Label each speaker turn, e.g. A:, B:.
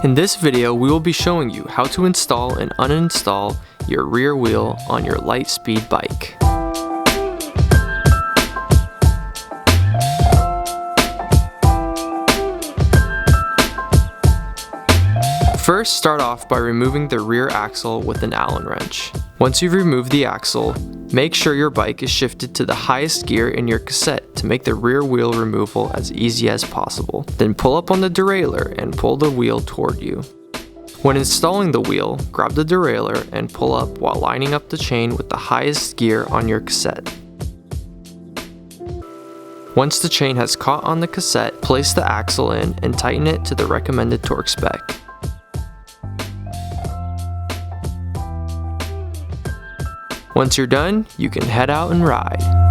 A: In this video, we will be showing you how to install and uninstall your rear wheel on your Litespeed bike. First, start off by removing the rear axle with an Allen wrench. Once you've removed the axle, make sure your bike is shifted to the highest gear in your cassette to make the rear wheel removal as easy as possible. Then pull up on the derailleur and pull the wheel toward you. When installing the wheel, grab the derailleur and pull up while lining up the chain with the highest gear on your cassette. Once the chain has caught on the cassette, place the axle in and tighten it to the recommended torque spec. Once you're done, you can head out and ride.